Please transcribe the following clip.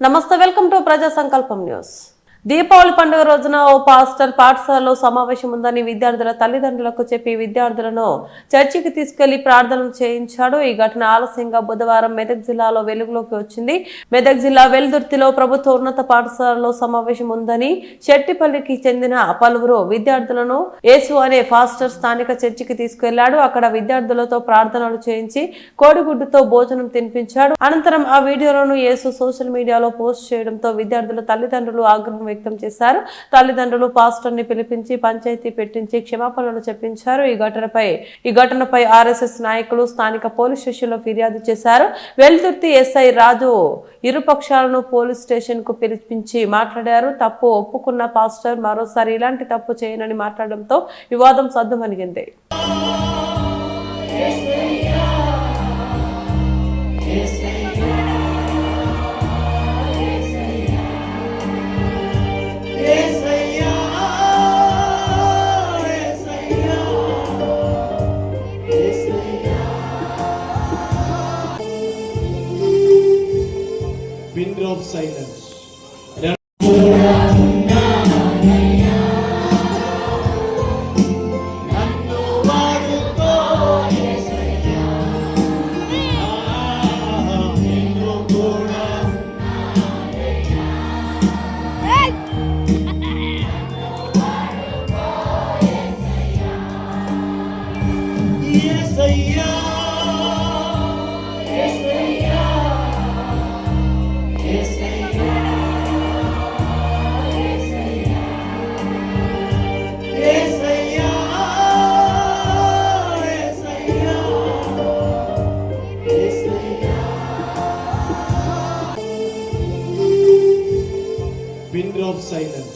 నమస్తే, welcome to ప్రజా సంకల్పం న్యూస్. దీపావళి పండుగ రోజున ఓ పాస్టర్ పాఠశాలలో సమావేశం ఉందని విద్యార్థుల తల్లిదండ్రులకు చెప్పి విద్యార్థులను చర్చికి తీసుకెళ్లి ప్రార్థనలు చేయించాడు. ఈ ఘటన ఆలస్యంగా బుధవారం మెదక్ జిల్లాలో వెలుగులోకి వచ్చింది. మెదక్ జిల్లా వెల్దుర్తిలో ప్రభుత్వ ఉన్నత పాఠశాలలో సమావేశం ఉందని చెట్టిపల్లికి చెందిన పలువురు విద్యార్థులను యేసు అనే పాస్టర్ స్థానిక చర్చికి తీసుకెళ్లాడు. అక్కడ విద్యార్థులతో ప్రార్థనలు చేయించి కోడిగుడ్డుతో భోజనం తినిపించాడు. అనంతరం ఆ వీడియోలను యేసు సోషల్ మీడియాలో పోస్ట్ చేయడంతో విద్యార్థుల తల్లిదండ్రులు ఆగ్రహం వ్యక్తం చేశారు. తల్లిదండ్రులు పాస్టర్ ని పిలిపించి పంచాయతీ పెట్టించి క్షమాపణలు చెప్పించారు. ఈ ఘటనపై ఆర్ఎస్ఎస్ నాయకులు స్థానిక పోలీస్ స్టేషన్ లో ఫిర్యాదు చేశారు. వెల్దుర్తి ఎస్ఐ రాజు ఇరుపక్షాలను పోలీస్ స్టేషన్ కు పిలిపించి మాట్లాడారు. తప్పు ఒప్పుకున్న పాస్టర్ మరోసారి ఇలాంటి తప్పు చేయనని మాట్లాడడంతో వివాదం సద్దుమణిగింది. Window of silence. Window of silence.